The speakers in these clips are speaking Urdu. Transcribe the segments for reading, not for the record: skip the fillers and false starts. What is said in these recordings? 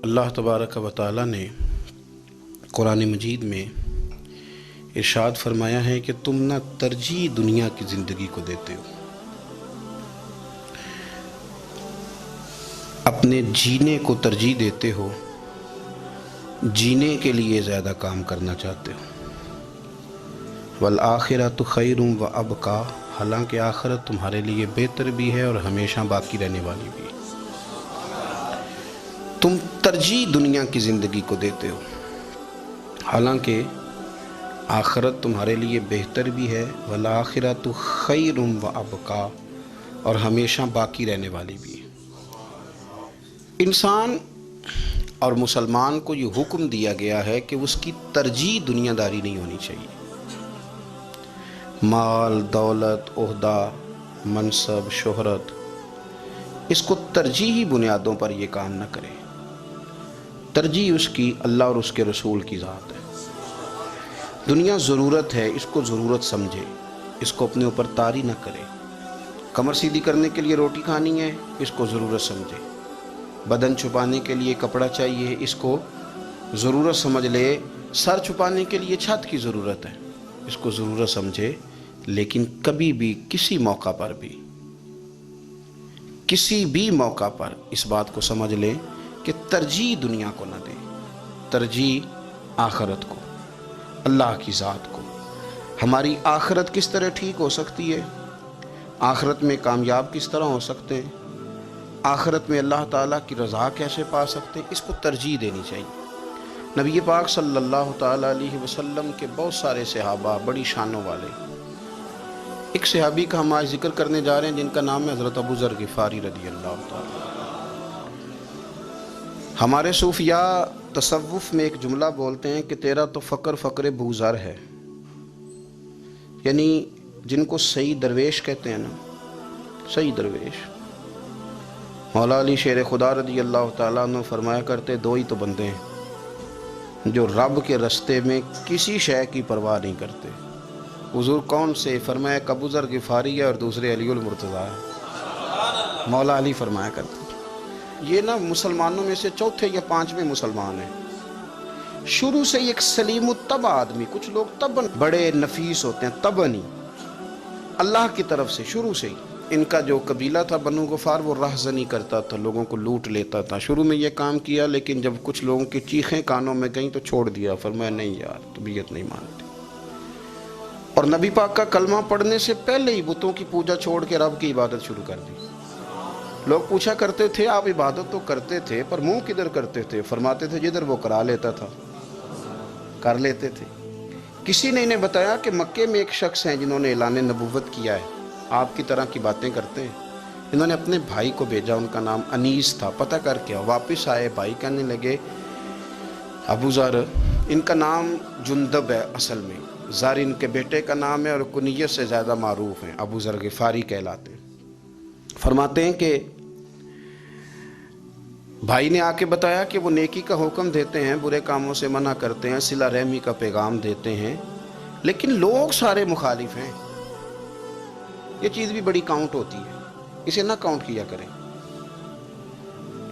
اللہ تبارک و تعالی نے قرآن مجید میں ارشاد فرمایا ہے کہ تم نہ ترجیح دنیا کی زندگی کو دیتے ہو، اپنے جینے کو ترجیح دیتے ہو، جینے کے لیے زیادہ کام کرنا چاہتے ہو۔ والآخرۃ خیر وابقیٰ، حالانکہ آخرت تمہارے لیے بہتر بھی ہے اور ہمیشہ باقی رہنے والی بھی ہے۔ تم ترجیح دنیا کی زندگی کو دیتے ہو، حالانکہ آخرت تمہارے لیے بہتر بھی ہے، والآخرۃ خیر وابقیٰ، اور ہمیشہ باقی رہنے والی بھی ہے۔ انسان اور مسلمان کو یہ حکم دیا گیا ہے کہ اس کی ترجیح دنیا داری نہیں ہونی چاہیے۔ مال، دولت، عہدہ، منصب، شہرت، اس کو ترجیحی بنیادوں پر یہ کام نہ کرے۔ ترجیح اس کی اللہ اور اس کے رسول کی ذات ہے۔ دنیا ضرورت ہے، اس کو ضرورت سمجھے، اس کو اپنے اوپر طاری نہ کرے۔ کمر سیدھی کرنے کے لیے روٹی کھانی ہے، اس کو ضرورت سمجھے۔ بدن چھپانے کے لیے کپڑا چاہیے، اس کو ضرورت سمجھ لے۔ سر چھپانے کے لیے چھت کی ضرورت ہے، اس کو ضرورت سمجھے، لیکن کبھی بھی کسی موقع پر اس بات کو سمجھ لیں کہ ترجیح دنیا کو نہ دیں، ترجیح آخرت کو، اللہ کی ذات کو۔ ہماری آخرت کس طرح ٹھیک ہو سکتی ہے، آخرت میں کامیاب کس طرح ہو سکتے ہیں، آخرت میں اللہ تعالیٰ کی رضا کیسے پا سکتے ہیں، اس کو ترجیح دینی چاہیے۔ نبی پاک صلی اللہ تعالیٰ علیہ وسلم کے بہت سارے صحابہ بڑی شانوں والے، ایک صحابی کا ہم آج ذکر کرنے جا رہے ہیں جن کا نام ہے حضرت ابو ذر غفاری رضی اللہ تعالیٰ۔ ہمارے صوفیاء تصوف میں ایک جملہ بولتے ہیں کہ تیرا تو فقر بو ذر ہے، یعنی جن کو صحیح درویش کہتے ہیں نا، صحیح درویش۔ مولا علی شیر خدا رضی اللہ تعالیٰ عنہ فرمایا کرتے، دو ہی تو بندے ہیں جو رب کے رستے میں کسی شے کی پرواہ نہیں کرتے۔ حضور کون سے؟ فرمایا ایک ابو ذر غفاری ہے اور دوسرے علی المرتضیٰ ہے۔ مولا علی فرمایا کرتے یہ نا مسلمانوں میں سے چوتھے یا پانچویں مسلمان ہیں۔ شروع سے ایک سلیم الطبع آدمی، کچھ لوگ طبعاً بڑے نفیس ہوتے ہیں، طبعاً ہی اللہ کی طرف سے شروع سے ہی۔ ان کا جو قبیلہ تھا بنو غفار، وہ رہزنی کرتا تھا، لوگوں کو لوٹ لیتا تھا۔ شروع میں یہ کام کیا، لیکن جب کچھ لوگوں کی چیخیں کانوں میں گئیں تو چھوڑ دیا، فرمایا نہیں یار، طبیعت نہیں مانتی۔ اور نبی پاک کا کلمہ پڑھنے سے پہلے ہی بتوں کی پوجا چھوڑ کے رب کی عبادت شروع کر دی۔ لوگ پوچھا کرتے تھے آپ عبادت تو کرتے تھے پر منہ کدھر کرتے تھے؟ فرماتے تھے جدھر وہ کرا لیتا تھا کر لیتے تھے۔ کسی نے انہیں بتایا کہ مکے میں ایک شخص ہیں جنہوں نے اعلان نبوت کیا ہے، آپ کی طرح کی باتیں کرتے ہیں۔ انہوں نے اپنے بھائی کو بھیجا، ان کا نام انیس تھا، پتہ کر کے واپس آئے، بھائی کہنے لگے ابو ذر، ان کا نام جندب ہے، اصل میں ذر ان کے بیٹے کا نام ہے اور کنیت سے زیادہ معروف ہیں، ابو ذر غفاری کہلاتے ہیں۔ فرماتے ہیں کہ بھائی نے آ کے بتایا کہ وہ نیکی کا حکم دیتے ہیں، برے کاموں سے منع کرتے ہیں، صلہ رحمی کا پیغام دیتے ہیں، لیکن لوگ سارے مخالف ہیں۔ یہ چیز بھی بڑی کاؤنٹ ہوتی ہے، اسے نہ کاؤنٹ کیا کریں۔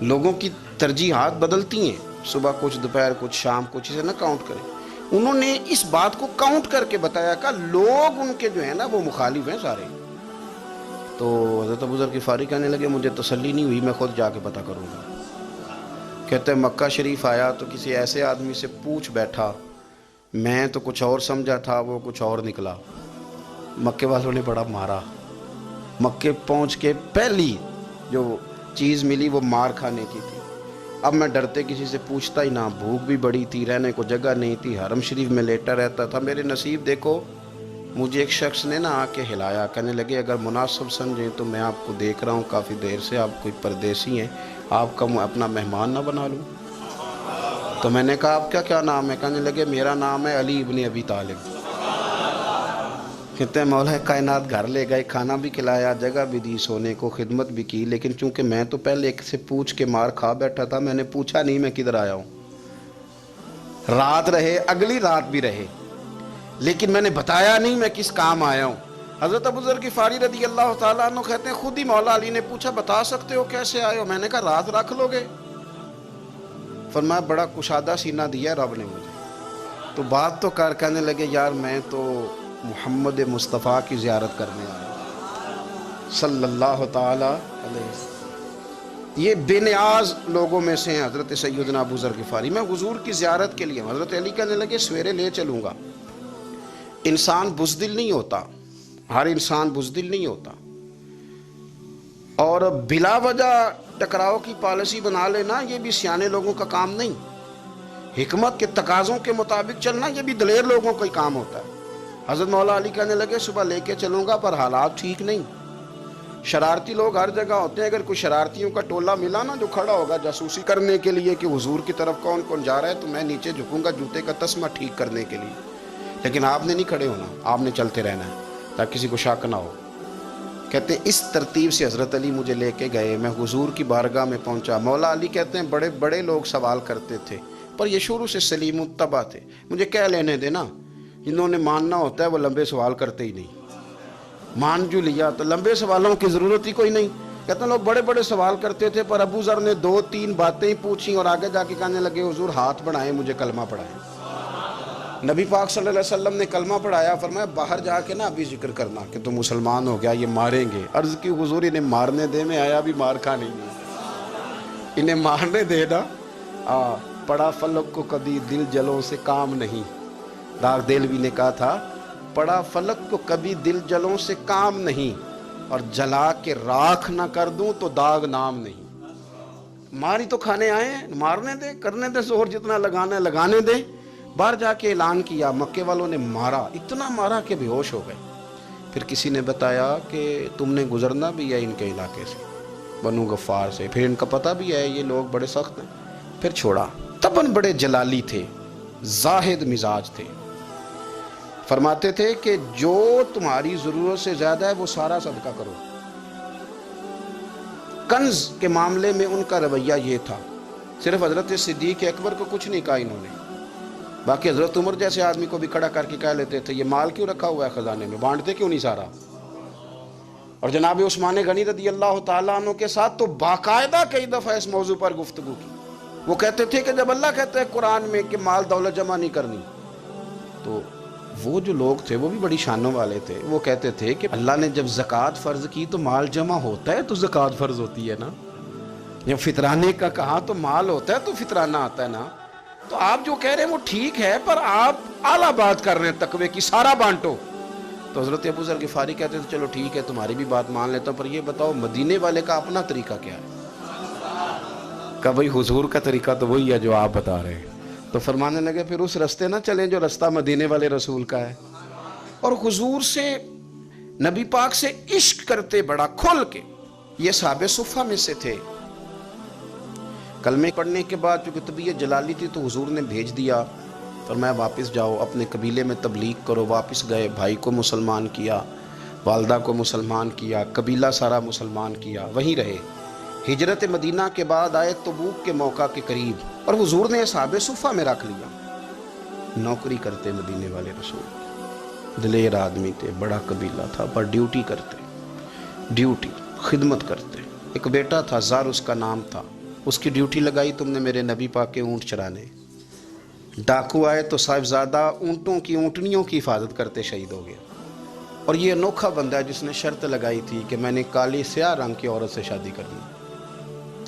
لوگوں کی ترجیحات بدلتی ہیں، صبح کچھ، دوپہر کچھ، شام کچھ، اسے نہ کاؤنٹ کریں۔ انہوں نے اس بات کو کاؤنٹ کر کے بتایا کہ لوگ ان کے جو ہیں نا وہ مخالف ہیں سارے۔ تو حضرت ابو ذر غفاری کہنے لگے مجھے تسلی نہیں ہوئی، میں خود جا کے پتہ کروں گا۔ کہتے ہیں مکہ شریف آیا تو کسی ایسے آدمی سے پوچھ بیٹھا، میں تو کچھ اور سمجھا تھا، وہ کچھ اور نکلا۔ مکے والوں نے بڑا مارا۔ مکے پہنچ کے پہلی جو چیز ملی وہ مار کھانے کی تھی۔ اب میں ڈرتے کسی سے پوچھتا ہی نہ، بھوک بھی بڑی تھی، رہنے کو جگہ نہیں تھی، حرم شریف میں لیٹا رہتا تھا۔ میرے نصیب دیکھو، مجھے ایک شخص نے نہ آ کے ہلایا، کہنے لگے اگر مناسب سمجھیں تو میں آپ کو دیکھ رہا ہوں کافی دیر سے، آپ کوئی پردیسی ہیں، آپ کا اپنا مہمان نہ بنا لوں؟ تو میں نے کہا آپ کا کیا نام ہے؟ کہنے لگے میرا نام ہے علی ابن ابی طالب۔ کہتے ہیں مولا کائنات گھر لے گئے، کھانا بھی کھلایا، جگہ بھی دی سونے کو، خدمت بھی کی، لیکن چونکہ میں تو پہلے ایک سے پوچھ کے مار کھا بیٹھا تھا، میں نے پوچھا نہیں میں کدھر آیا ہوں۔ رات رہے، اگلی رات بھی رہے، لیکن میں نے بتایا نہیں میں کس کام آیا ہوں۔ حضرت ابو ذر غفاری رضی اللہ تعالیٰ عنہ کہتے ہیں خود ہی مولا علی نے پوچھا بتا سکتے ہو کیسے آئے ہو؟ میں نے کہا رات رکھ لو گے؟ فرمایا بڑا کشادہ سینہ دیا رب نے مجھے. تو بات تو کہنے لگے یار میں تو محمد مصطفیٰ کی زیارت کرنے آیا صلی اللہ تعالی علیہ وسلم. یہ بے نیاز لوگوں میں سے ہیں حضرت سیدنا ابو ذر غفاری. میں حضور کی زیارت کے لیے حضرت علی کہنے لگے سویرے لے چلوں گا. انسان بزدل نہیں ہوتا، ہر انسان بزدل نہیں ہوتا، اور بلا وجہ ٹکراؤ کی پالیسی بنا لینا یہ بھی سیانے لوگوں کا کام نہیں. حکمت کے تقاضوں کے مطابق چلنا یہ بھی دلیر لوگوں کا ہی کام ہوتا ہے. حضرت مولا علی کہنے لگے صبح لے کے چلوں گا پر حالات ٹھیک نہیں. شرارتی لوگ ہر جگہ ہوتے ہیں. اگر کوئی شرارتیوں کا ٹولہ ملا نا جو کھڑا ہوگا جاسوسی کرنے کے لیے کہ حضور کی طرف کون کون جا رہا ہے، تو میں نیچے جھکوں گا جوتے کا تسمہ ٹھیک کرنے کے لیے. لیکن آپ نے نہیں کھڑے ہونا، آپ نے چلتے رہنا ہے تاکہ کسی کو شک نہ ہو. کہتے ہیں اس ترتیب سے حضرت علی مجھے لے کے گئے. میں حضور کی بارگاہ میں پہنچا. مولا علی کہتے ہیں بڑے بڑے لوگ سوال کرتے تھے پر یہ شروع سے سلیم الطبع تھے. مجھے کہہ لینے دینا، جنہوں نے ماننا ہوتا ہے وہ لمبے سوال کرتے ہی نہیں. مان جو لیا تو لمبے سوالوں کی ضرورت ہی کوئی نہیں. کہتے ہیں لوگ بڑے بڑے سوال کرتے تھے پر ابو ذر نے 2-3 باتیں پوچھیں اور آگے جا کے کہنے لگے حضور ہاتھ بڑھائیں مجھے کلمہ پڑھائیں. نبی پاک صلی اللہ علیہ وسلم نے کلمہ پڑھایا. فرمایا باہر جا کے نا ابھی ذکر کرنا کہ تو مسلمان ہو گیا، یہ ماریں گے. عرض کی حضور انہیں مارنے دے، میں آیا بھی مار کھانے نہیں، انہیں مارنے دے نا. پڑا فلک کو کبھی دل جلوں سے کام نہیں. داغ دہلوی نے کہا تھا پڑا فلک کو کبھی دل جلوں سے کام نہیں، اور جلا کے راکھ نہ کر دوں تو داغ نام نہیں. ماری تو کھانے آئے ہیں، مارنے دے، کرنے دے زور جتنا لگانا ہے لگانے دے. باہر جا کے اعلان کیا. مکے والوں نے مارا، اتنا مارا کہ بے ہوش ہو گئے. پھر کسی نے بتایا کہ تم نے گزرنا بھی ہے ان کے علاقے سے، بنو غفار سے، پھر ان کا پتہ بھی ہے یہ لوگ بڑے سخت ہیں. پھر چھوڑا. تبن بڑے جلالی تھے، زاہد مزاج تھے. فرماتے تھے کہ جو تمہاری ضرورت سے زیادہ ہے وہ سارا صدقہ کرو. کنز کے معاملے میں ان کا رویہ یہ تھا. صرف حضرت صدیق اکبر کو کچھ نہیں کہا انہوں نے، باقی حضرت عمر جیسے آدمی کو بھی کھڑا کر کے کہہ لیتے تھے یہ مال کیوں رکھا ہوا ہے خزانے میں، بانٹتے کیوں نہیں سارا. اور جناب عثمان غنی رضی اللہ تعالیٰ عنہ کے ساتھ تو باقاعدہ کئی دفعہ اس موضوع پر گفتگو کی. وہ کہتے تھے کہ جب اللہ کہتا ہے قرآن میں کہ مال دولت جمع نہیں کرنی، تو وہ جو لوگ تھے وہ بھی بڑی شانوں والے تھے. وہ کہتے تھے کہ اللہ نے جب زکوٰۃ فرض کی تو مال جمع ہوتا ہے تو زکوٰۃ فرض ہوتی ہے نا. جب فطرانے کا کہا تو مال ہوتا ہے تو فطرانہ آتا ہے نا. تو آپ جو کہہ رہے ہیں وہ ٹھیک ہے پر آپ اعلیٰ بات کر رہے ہیں تقوی کی، سارا بانٹو. تو حضرت ابو ذر غفاری کہتے تھے چلو ٹھیک ہے تمہاری بھی بات مان لیتا ہوں، پر یہ بتاؤ مدینے والے کا اپنا طریقہ کیا ہے؟ کہ بھئی حضور کا طریقہ تو وہی ہے جو آپ بتا رہے ہیں. تو فرمانے لگے پھر اس رستے نہ چلیں جو رستہ مدینے والے رسول کا ہے. اور حضور سے، نبی پاک سے عشق کرتے بڑا کھل کے. یہ صحابہ صفہ میں سے تھے. کلمے پڑھنے کے بعد چونکہ طبیعت جلالی تھی تو حضور نے بھیج دیا، فرمایا واپس جاؤ اپنے قبیلے میں تبلیغ کرو. واپس گئے، بھائی کو مسلمان کیا، والدہ کو مسلمان کیا، قبیلہ سارا مسلمان کیا، وہیں رہے. ہجرت مدینہ کے بعد آئے تبوک کے موقع کے قریب، اور حضور نے صحابہ صفہ میں رکھ لیا. نوکری کرتے مدینے والے رسول، دلیر آدمی تھے، بڑا قبیلہ تھا، پر ڈیوٹی کرتے، ڈیوٹی خدمت کرتے. ایک بیٹا تھا زر اس کا نام تھا. اس کی ڈیوٹی لگائی تم نے میرے نبی پاک کے اونٹ چرانے. ڈاکو آئے تو صاحبزادہ اونٹوں کی، اونٹنیوں کی حفاظت کرتے شہید ہو گیا. اور یہ انوکھا بندہ ہے جس نے شرط لگائی تھی کہ میں نے کالی سیاہ رنگ کی عورت سے شادی کرنی.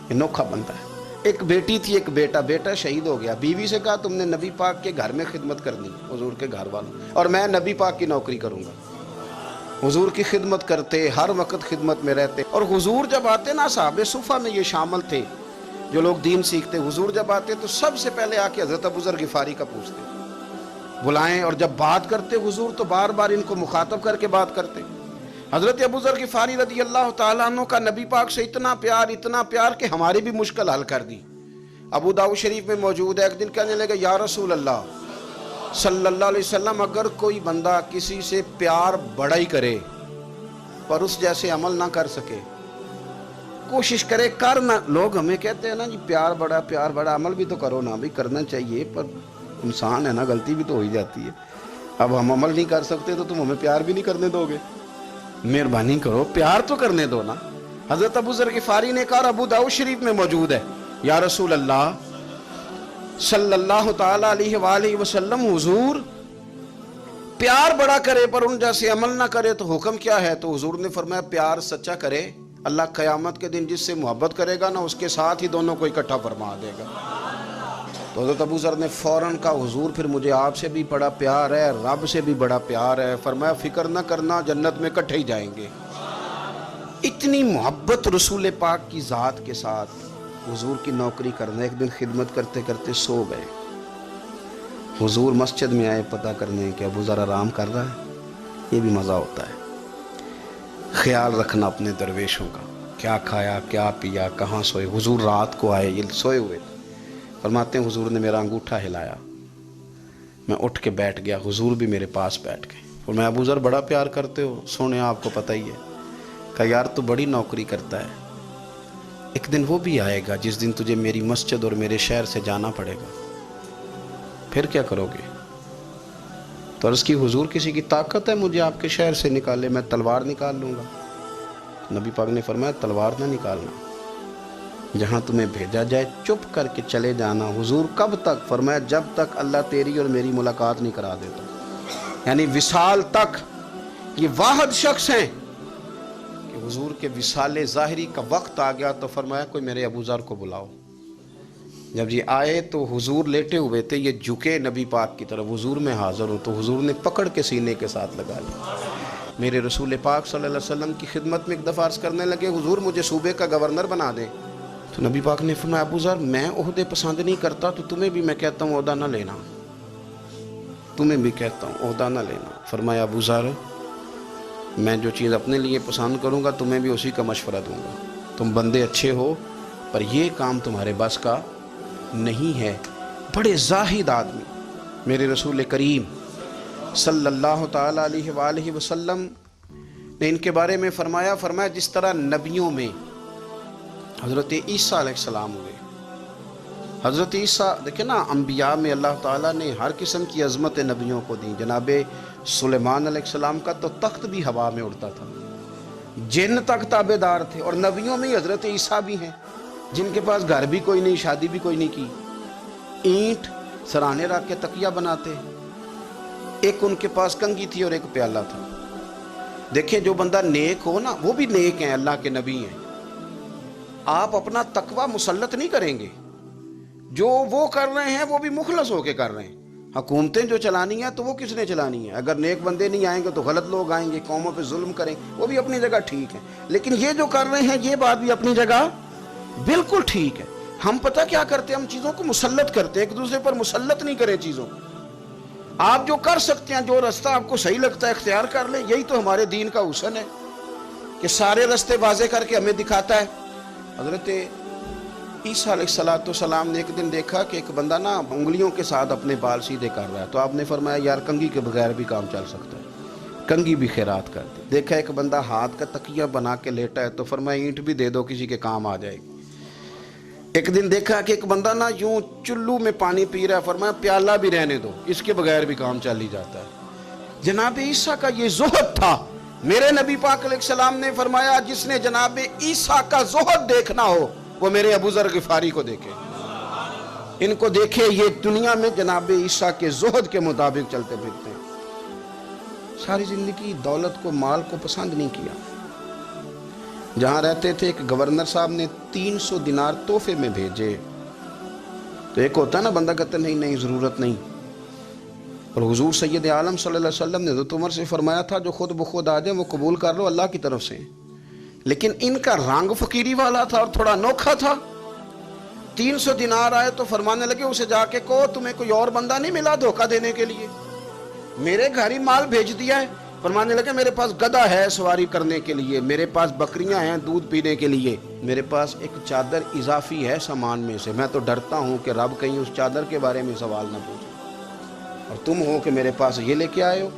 انوکھا بندہ ہے. ایک بیٹی تھی ایک بیٹا، بیٹا شہید ہو گیا. بیوی سے کہا تم نے نبی پاک کے گھر میں خدمت کرنی، حضور کے گھر والوں، اور میں نبی پاک کی نوکری کروں گا. حضور کی خدمت کرتے، ہر وقت خدمت میں رہتے. اور حضور جب آتے نا، صحابہ صفہ میں یہ شامل تھے جو لوگ دین سیکھتے، حضور جب آتے تو سب سے پہلے آ کے حضرت ابو ذر غفاری کا پوچھتے، بلائیں. اور جب بات کرتے حضور تو بار بار ان کو مخاطب کر کے بات کرتے. حضرت ابو ذر غفاری رضی اللہ تعالیٰ عنہ کا نبی پاک سے اتنا پیار کہ ہماری بھی مشکل حل کر دی. ابو داؤد شریف میں موجود ہے. ایک دن کہنے لگے یا رسول اللہ صلی اللہ علیہ وسلم، اگر کوئی بندہ کسی سے پیار بڑا ہی کرے پر اس جیسے عمل نہ کر سکے، کوشش کرے کرنا. لوگ ہمیں کہتے ہیں نا جی پیار بڑا، عمل بھی تو کرو نا. بھی کرنا چاہیے پر انسان ہے نا، غلطی بھی تو ہو ہی جاتی ہے. اب ہم عمل نہیں کر سکتے تو تم ہمیں پیار بھی نہیں کرنے دو گے. مہربانی کرو پیار تو کرنے دو نا. حضرت ابو ذر غفاری نے کہا، ابو داؤد شریف میں موجود ہے، یا رسول اللہ صلی اللہ تعالیٰ علیہ وآلہ وسلم حضور پیار بڑا کرے پر ان جیسے عمل نہ کرے تو حکم کیا ہے؟ تو حضور نے فرمایا پیار سچا کرے، اللہ قیامت کے دن جس سے محبت کرے گا نا اس کے ساتھ ہی دونوں کو اکٹھا فرما دے گا۔ تو حضرت ابو ذر نے فوراً کہا حضور پھر مجھے آپ سے بھی بڑا پیار ہے، رب سے بھی بڑا پیار ہے۔ فرمایا فکر نہ کرنا، جنت میں اکٹھے ہی جائیں گے۔ اتنی محبت رسول پاک کی ذات کے ساتھ حضور کی نوکری کرنا۔ ایک دن خدمت کرتے کرتے سو گئے، حضور مسجد میں آئے پتہ کرنے کہ ابو ذر آرام کر رہا ہے۔ یہ بھی مزہ ہوتا ہے، خیال رکھنا اپنے درویشوں کا، کیا کھایا کیا پیا کہاں سوئے۔ حضور رات کو آئے، یہ سوئے ہوئے تھے، فرماتے ہیں حضور نے میرا انگوٹھا ہلایا، میں اٹھ کے بیٹھ گیا، حضور بھی میرے پاس بیٹھ گئے۔ اور میں ابو ذر بڑا پیار کرتے ہو؟ سونے آپ کو پتہ ہی ہے۔ کہا یار تو بڑی نوکری کرتا ہے، ایک دن وہ بھی آئے گا جس دن تجھے میری مسجد اور میرے شہر سے جانا پڑے گا، پھر کیا کرو گے؟ تو عرض کی حضور کسی کی طاقت ہے مجھے آپ کے شہر سے نکالے؟ میں تلوار نکال لوں گا۔ نبی پاک نے فرمایا تلوار نہ نکالنا، جہاں تمہیں بھیجا جائے چپ کر کے چلے جانا۔ حضور کب تک؟ فرمایا جب تک اللہ تیری اور میری ملاقات نہیں کرا دیتا، یعنی وصال تک۔ یہ واحد شخص ہیں کہ حضور کے وصال ظاہری کا وقت آ گیا تو فرمایا کوئی میرے ابو ذر کو بلاؤ۔ جب یہ آئے تو حضور لیٹے ہوئے تھے، یہ جھکے نبی پاک کی طرف، حضور میں حاضر ہوں، تو حضور نے پکڑ کے سینے کے ساتھ لگا لیا۔ میرے رسول پاک صلی اللہ علیہ وسلم کی خدمت میں ایک دفعہ عرض کرنے لگے حضور مجھے صوبے کا گورنر بنا دیں۔ تو نبی پاک نے فرمایا ابو ذر میں عہدے پسند نہیں کرتا، تو تمہیں بھی میں کہتا ہوں عہدہ نہ لینا، تمہیں بھی کہتا ہوں عہدہ نہ لینا۔ فرمایا ابو ذر میں جو چیز اپنے لیے پسند کروں گا تمہیں بھی اسی کا مشورہ دوں گا، تم بندے اچھے ہو پر یہ کام تمہارے بس کا نہیں ہے۔ بڑے زاہد آدمی میرے رسول کریم صلی اللہ تعالیٰ علیہ وآلہ وسلم نے ان کے بارے میں فرمایا جس طرح نبیوں میں حضرت عیسیٰ علیہ السلام ہوئے۔ حضرت عیسیٰ دیکھیں نا، انبیاء میں اللہ تعالیٰ نے ہر قسم کی عظمت نبیوں کو دی۔ جناب سلیمان علیہ السلام کا تو تخت بھی ہوا میں اڑتا تھا، جن تک تابع دار تھے، اور نبیوں میں حضرت عیسیٰ بھی ہیں جن کے پاس گھر بھی کوئی نہیں، شادی بھی کوئی نہیں کی، اینٹ سرانے رکھ کے تکیہ بناتے، ایک ان کے پاس کنگھی تھی اور ایک پیالہ تھا۔ دیکھیں جو بندہ نیک ہو نا وہ بھی نیک ہیں، اللہ کے نبی ہیں۔ آپ اپنا تقوی مسلط نہیں کریں گے، جو وہ کر رہے ہیں وہ بھی مخلص ہو کے کر رہے ہیں۔ حکومتیں جو چلانی ہیں تو وہ کس نے چلانی ہے؟ اگر نیک بندے نہیں آئیں گے تو غلط لوگ آئیں گے، قوموں پہ ظلم کریں، وہ بھی اپنی جگہ ٹھیک ہے، لیکن یہ جو کر رہے ہیں یہ بات بھی اپنی جگہ بالکل ٹھیک ہے۔ ہم پتہ کیا کرتے ہیں؟ ہم چیزوں کو مسلط کرتے ہیں، ایک دوسرے پر مسلط نہیں کریں چیزوں کو۔ آپ جو کر سکتے ہیں، جو رستہ آپ کو صحیح لگتا ہے اختیار کر لیں، یہی تو ہمارے دین کا حسن ہے کہ سارے رستے واضح کر کے ہمیں دکھاتا ہے۔ حضرت عیسیٰ علیہ السلام نے ایک دن دیکھا کہ ایک بندہ نا انگلیوں کے ساتھ اپنے بال سیدھے کر رہا ہے، تو آپ نے فرمایا یار کنگھی کے بغیر بھی کام چل سکتا ہے، کنگھی بھی خیرات کر دے۔ دیکھا ایک بندہ ہاتھ کا تکیہ بنا کے لیٹا ہے، تو فرمایا اینٹ بھی دے دو، کسی کے کام آ جائے گی۔ ایک دن دیکھا کہ ایک بندہ نا یوں چلو میں پانی پی رہا ہے، فرمایا پیالہ بھی رہنے دو، اس کے بغیر بھی کام چل ہی جاتا ہے۔ جناب عیسیٰ کا یہ زہد تھا۔ میرے نبی پاک علیہ السلام نے فرمایا جس نے جناب عیسیٰ کا زہد دیکھنا ہو وہ میرے ابو ذر غفاری کو دیکھے، ان کو دیکھے، یہ دنیا میں جناب عیسیٰ کے زہد کے مطابق چلتے پھرتے ہیں۔ ساری زندگی دولت کو، مال کو پسند نہیں کیا۔ جہاں رہتے تھے ایک گورنر صاحب نے 300 دینار تحفے میں بھیجے، تو ایک ہوتا ہے نا بندہ کہتا نہیں نہیں ضرورت نہیں، اور حضور سید عالم صلی اللہ علیہ وسلم نے حضرت عمر سے فرمایا تھا جو خود بخود آ جائیں وہ قبول کر لو اللہ کی طرف سے، لیکن ان کا رنگ فقیری والا تھا اور تھوڑا انوکھا تھا۔ 300 دینار آئے تو فرمانے لگے اسے جا کے کہو تمہیں کوئی اور بندہ نہیں ملا دھوکہ دینے کے لیے، میرے گھر ہی مال بھیج دیا ہے۔ فرمانے لگے میرے پاس گدھا ہے سواری کرنے کے لیے، میرے پاس بکریاں ہیں دودھ پینے کے لیے، میرے پاس ایک چادر اضافی ہے سامان میں سے، میں تو ڈرتا ہوں کہ رب کہیں اس چادر کے بارے میں سوال نہ پوچھے، اور تم ہو کہ میرے پاس یہ لے کے آئے ہو۔